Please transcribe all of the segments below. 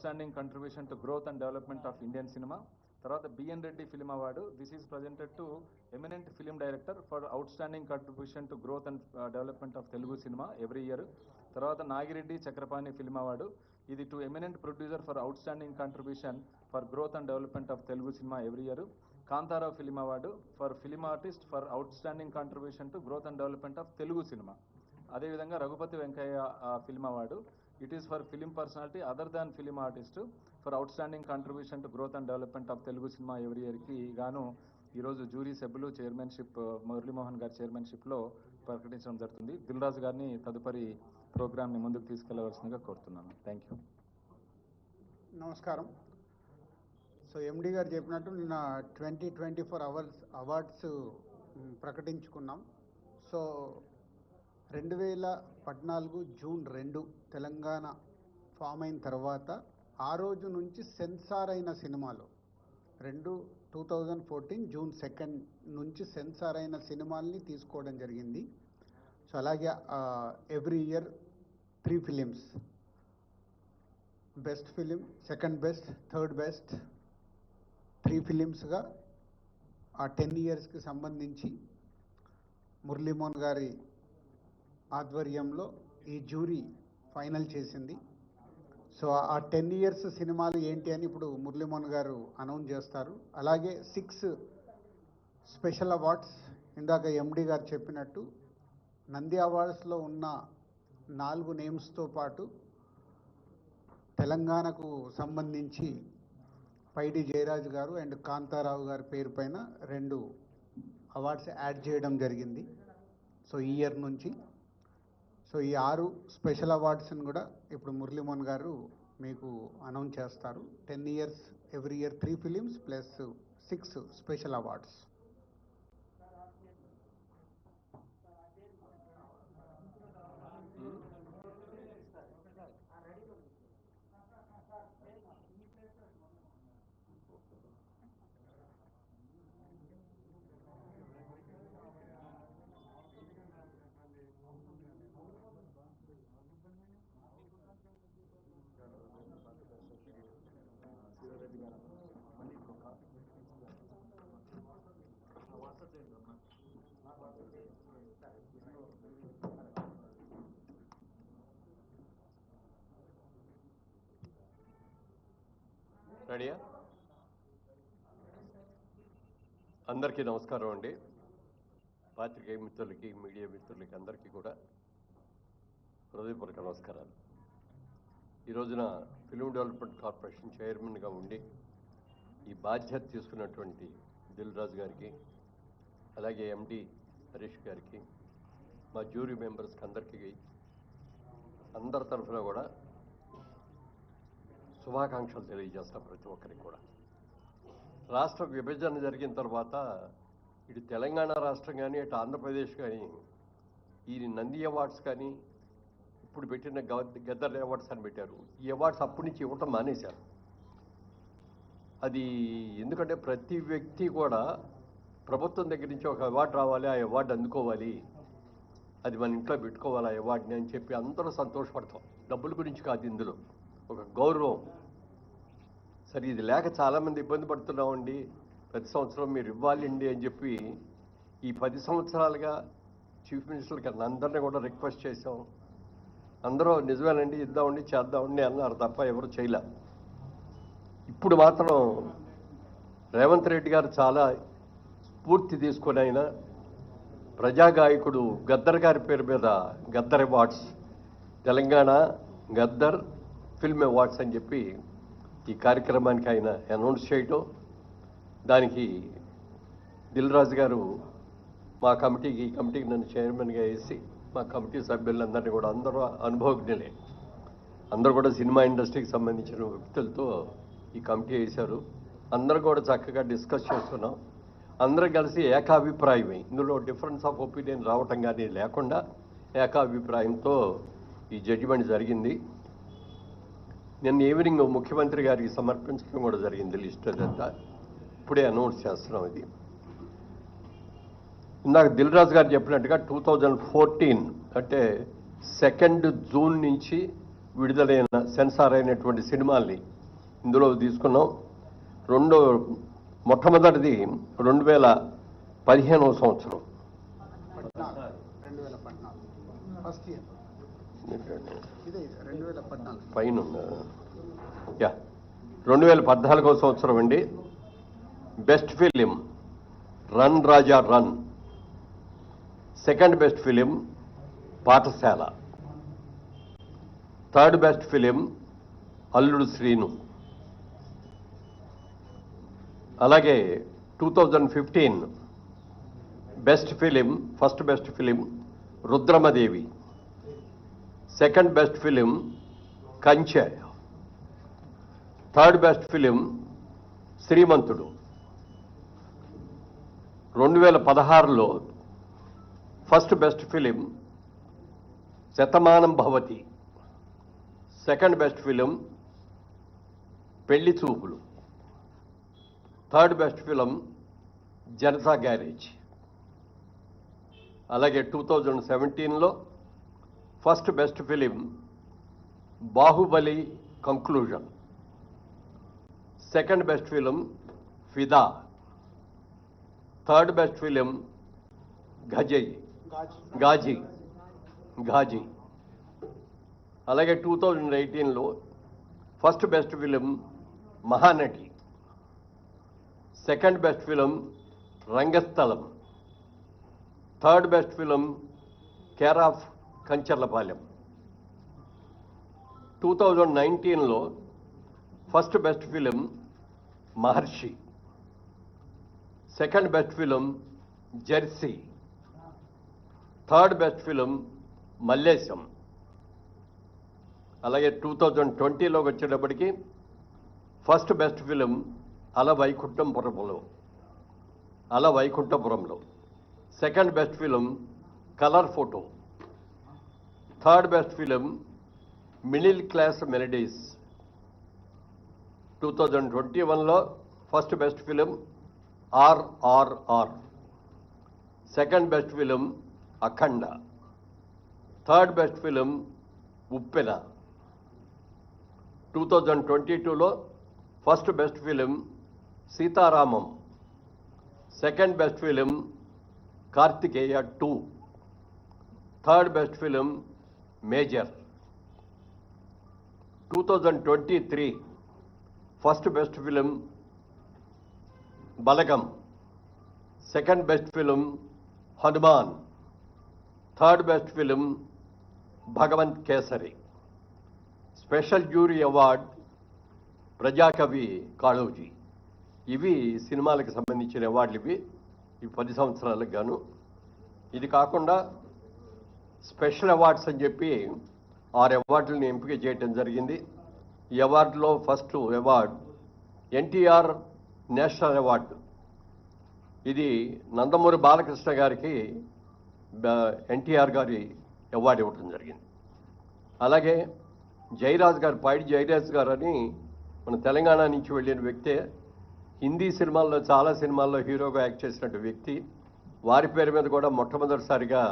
outstanding contribution to growth and development of Indian cinema. తర్వాత B N Reddy film award, this is presented to eminent film director for outstanding contribution to growth and development of Telugu cinema every year. తర్వాత Nagireddy Chakrapani film award, ఇది to eminent producer for outstanding contribution for growth and development of Telugu cinema every year. Kantharao film award for film artist for outstanding contribution to growth and development of Telugu cinema. అదేవిధంగా Raghupathi Venkaiah film award, it is for film personality other than film artist for outstanding contribution to growth and development of Telugu cinema every ఇయర్కి గాను ఈరోజు jury సభ్యులు chairmanship Muralimohan గారి చైర్మన్షిప్లో ప్రకటించడం జరుగుతుంది. దిల్ రాజు గారిని తదుపరి ప్రోగ్రామ్ని ముందుకు తీసుకెళ్లవలసిందిగా కోరుతున్నాను. Thank you. నమస్కారం. సో ఎండి గారు చెప్పినట్టు నిన్న 2024 అవార్డ్స్ ప్రకటించుకున్నాం. సో 2014 జూన్ 2 తెలంగాణ ఫామ్ అయిన తర్వాత ఆ రోజు నుంచి సెన్సార్ అయిన సినిమాలు 2014 జూన్ 2 నుంచి సెన్సార్ అయిన సినిమాల్ని తీసుకోవడం జరిగింది. సో అలాగే every year 3 films, best film, second best, third best, 3 ఫిలిమ్స్గా ఆ 10 ఇయర్స్కి సంబంధించి మురళీమోహన్ గారి ఆధ్వర్యంలో ఈ జ్యూరీ ఫైనల్ చేసింది. సో ఆ 10 ఇయర్స్ సినిమాలు ఏంటి అని ఇప్పుడు మురళీమోహన్ గారు అనౌన్స్ చేస్తారు. అలాగే 6 స్పెషల్ అవార్డ్స్, ఇందాక ఎండి గారు చెప్పినట్టు నంది అవార్డ్స్లో ఉన్న 4 నేమ్స్తో పాటు తెలంగాణకు సంబంధించి పైడి జయరాజ్ గారు అండ్ కాంతారావు గారి పేరు పైన 2 అవార్డ్స్ యాడ్ చేయడం జరిగింది. సో ఈ ఇయర్ నుంచి సో ఈ 6 స్పెషల్ అవార్డ్స్ని కూడా ఇప్పుడు మురళీమోహన్ గారు మీకు అనౌన్స్ చేస్తారు. 10 years every year 3 films plus 6 special awards. రెడీయా? అందరికీ నమస్కారం అండి. పాత్రికేయ మిత్రులకి, మీడియా మిత్రులకి అందరికీ కూడా హృదయపూర్వక నమస్కారాలు. ఈ రోజున ఫిల్మ్ డెవలప్మెంట్ కార్పొరేషన్ చైర్మన్గా ఉండి ఈ బాధ్యత తీసుకున్నటువంటి దిల్ రాజు గారికి, అలాగే ఎండి హరీష్ గారికి, మా జ్యూరీ మెంబర్స్కి అందరికీ అందరి తరఫున కూడా శుభాకాంక్షలు తెలియజేస్తాం ప్రతి ఒక్కరికి కూడా. రాష్ట్ర విభజన జరిగిన తర్వాత ఇటు తెలంగాణ రాష్ట్రం కానీ ఇటు ఆంధ్రప్రదేశ్ కానీ ఈ నంది అవార్డ్స్ కానీ ఇప్పుడు పెట్టిన గద్దర్ అవార్డ్స్ అని పెట్టారు. ఈ అవార్డ్స్ అప్పటి నుంచి ఇవ్వటం మానేశారు. అది ఎందుకంటే ప్రతి వ్యక్తి కూడా ప్రభుత్వం దగ్గర నుంచి ఒక అవార్డు రావాలి, ఆ అవార్డు అందుకోవాలి, అది మన ఇంట్లో పెట్టుకోవాలి ఆ అవార్డుని అని చెప్పి అందరూ సంతోషపడతాం. డబ్బుల గురించి కాదు, ఇందులో ఒక గౌరవం. సరే ఇది లేక చాలామంది ఇబ్బంది పడుతున్నామండి, ప్రతి సంవత్సరం మీరు ఇవ్వాలండి అని చెప్పి ఈ 10 సంవత్సరాలుగా చీఫ్ మినిస్టర్ గారిని అందరినీ కూడా రిక్వెస్ట్ చేసాం. అందరూ నిజమేనండి ఇద్దామండి చేద్దామండి అన్నారు తప్ప ఎవరు చేయలే. ఇప్పుడు మాత్రం రేవంత్ రెడ్డి గారు చాలా స్ఫూర్తి తీసుకొని ఆయన ప్రజాగాయకుడు గద్దర్ గారి పేరు మీద Gaddar awards, Telangana Gaddar film awards అని చెప్పి ఈ కార్యక్రమానికి ఆయన అనౌన్స్ చేయటం, దానికి దిల్ రాజు గారు మా ఈ కమిటీకి నన్ను చైర్మన్గా వేసి మా కమిటీ సభ్యులందరినీ కూడా అందరూ అనుభవజ్ఞులే, అందరూ కూడా సినిమా ఇండస్ట్రీకి సంబంధించిన వ్యక్తులతో ఈ కమిటీ వేశారు. అందరూ కూడా చక్కగా డిస్కస్ చేస్తున్నాం. అందరూ కలిసి ఏకాభిప్రాయమే, ఇందులో డిఫరెన్స్ ఆఫ్ ఒపీనియన్ రావటం కానీ లేకుండా ఏకాభిప్రాయంతో ఈ జడ్జిమెంట్ జరిగింది. నిన్న ఈవినింగ్ ముఖ్యమంత్రి గారికి సమర్పించడం కూడా జరిగింది లిస్ట్ అదంతా. ఇప్పుడే అనౌన్స్ చేస్తున్నాం. ఇది ఇందాక దిల్ రాజు గారు చెప్పినట్టుగా 2014 అంటే 2 జూన్ నుంచి విడుదలైన సెన్సార్ అయినటువంటి సినిమాల్ని ఇందులో తీసుకున్నాం. మొట్టమొదటిది 2015వ సంవత్సరం 2014 ఫస్ట్ ఇయర్ ఇదే 2014 పైన 2014వ సంవత్సరం అండి. Best film run Raja run. Second best film Pathashala. Third best film Alludu Seenu. అలాగే 2015 best film, first best film Rudramadevi. Second best film Kanche. Third best film Srimanthudu. 2016లో first best film Shatamanam Bhavati. Second best film Pelli Choopulu. Third best film Janatha garage. అలాగే 2017లో first best film Baahubali conclusion. Second best film Fidaa. Third best film Ghazi. అలాగే 2018లో first best film Mahanati. Second best film Rangasthalam. Third best film care of Kancharlapalem. 2019లో first best film Maharshi. Second best film Jersey. Third best film Mallesham. అలాగే 2020లోకి వచ్చేటప్పటికి first best film Ala Vaikunthapurramuloo. Second best film colour photo. Third best film middle class melodies. 2021లో first best film RRR. Second best film Akhanda. Third best film Uppena. 2022లో first best film Sitaramam. Second best film Karthikeya 2. Third best film major. 2023 first best film Balagam. Second best film Hanuman. Third best film Bhagavanth Kesari. Special jury award Prajakavi Kaloji. ఇవి సినిమాలకు సంబంధించిన అవార్డులు. ఇవి 10 సంవత్సరాలకు గాను. ఇది కాకుండా స్పెషల్ అవార్డ్స్ అని చెప్పి 6 అవార్డులను ఎంపిక చేయడం జరిగింది. ఈ అవార్డులో first award NTR national award. ఇది నందమూరి బాలకృష్ణ గారికి ఎన్టీఆర్ గారి అవార్డు ఇవ్వడం జరిగింది. అలాగే జయరాజ్ గారు, పైడి జయరాజ్ గారు అని మన తెలంగాణ నుంచి వెళ్ళిన వ్యక్తే. హిందీ సినిమాల్లో చాలా సినిమాల్లో హీరోగా యాక్ట్ చేసినట్టు వ్యక్తి. వారి పేరు మీద కూడా మొట్టమొదటిసారిగా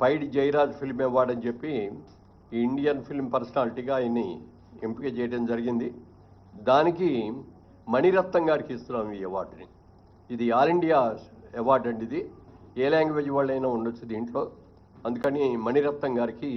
పైడి జయరాజ్ ఫిల్మ్ అవార్డు అని చెప్పి ఈ ఇండియన్ ఫిల్మ్ పర్సనాలిటీగా ఆయన్ని ఎంపిక చేయడం జరిగింది. దానికి మణిరత్నం గారికి ఇస్తున్నాం ఈ అవార్డుని. ఇది ఆల్ ఇండియా అవార్డు అండి. ఇది ఏ లాంగ్వేజ్ వాళ్ళైనా ఉండొచ్చు దీంట్లో, అందుకని మణిరత్నం గారికి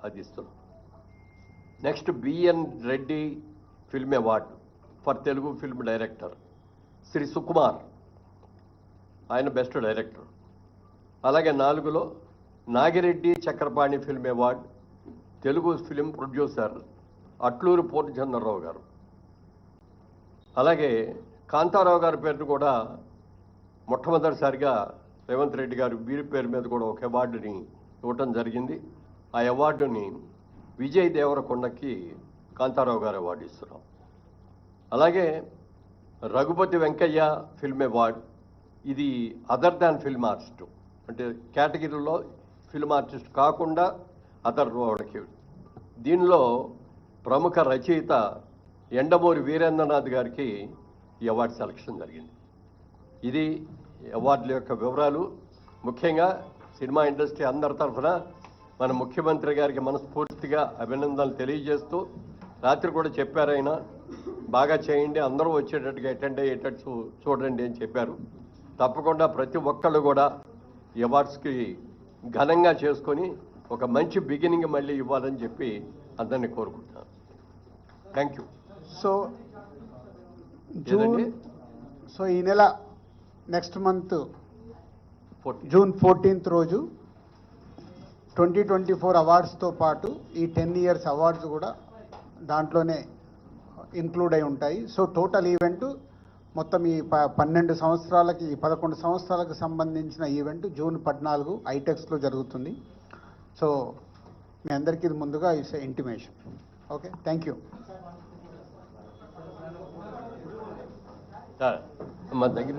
అది ఇస్తున్నాం. Next B N Reddy film award for Telugu film director Shri Sukumar, ఆయన బెస్ట్ డైరెక్టర్. అలాగే 4లో Nagireddy Chakrapani film award Telugu film producer Atluru Purnachandrarao గారు. అలాగే కాంతారావు గారి పేరును కూడా మొట్టమొదటిసారిగా రేవంత్ రెడ్డి గారు వీరి పేరు మీద కూడా ఒక అవార్డుని ఇవ్వటం జరిగింది. ఆ అవార్డుని విజయ్ దేవరకొండకి కాంతారావు గారు అవార్డు ఇస్తున్నాం. అలాగే రఘుపతి వెంకయ్య ఫిల్మ్ అవార్డు. ఇది అదర్ దాన్ ఫిల్మ్ ఆర్టిస్ట్, అంటే కేటగిరీలో ఫిల్మ్ ఆర్టిస్ట్ కాకుండా అదర్ వాళ్ళకి. దీనిలో ప్రముఖ రచయిత ఎండమూరి వీరేంద్రనాథ్ గారికి ఈ అవార్డు సెలక్షన్ జరిగింది. ఇది అవార్డుల యొక్క వివరాలు. ముఖ్యంగా సినిమా ఇండస్ట్రీ అందరి తరఫున మన ముఖ్యమంత్రి గారికి మనస్ఫూర్తిగా అభినందనలు తెలియజేస్తూ, రాత్రి కూడా చెప్పారైనా బాగా చేయండి, అందరూ వచ్చేటట్టుగా అటెండ్ అయ్యేటట్టు చూడండి అని చెప్పారు. తప్పకుండా ప్రతి ఒక్కళ్ళు కూడా ఈ అవార్డ్స్కి ఘనంగా చేసుకొని ఒక మంచి బిగినింగ్ మళ్ళీ ఇవ్వాలని చెప్పి అందరినీ కోరుకుంటున్నాను. Thank you. So June, so ఈ నెల నెక్స్ట్ మంత్ జూన్ 14th రోజు 2024 అవార్డ్స్తో పాటు ఈ 10 years అవార్డ్స్ కూడా దాంట్లోనే ఇంక్లూడ్ అయి ఉంటాయి. సో టోటల్ ఈవెంట్ మొత్తం ఈ 12 సంవత్సరాలకి 11 సంవత్సరాలకు సంబంధించిన ఈవెంట్ జూన్ 14 ఐటెక్స్లో జరుగుతుంది. సో మీ అందరికీ ఇది ముందుగా it's intimation. Okay, thank you. మా దగ్గర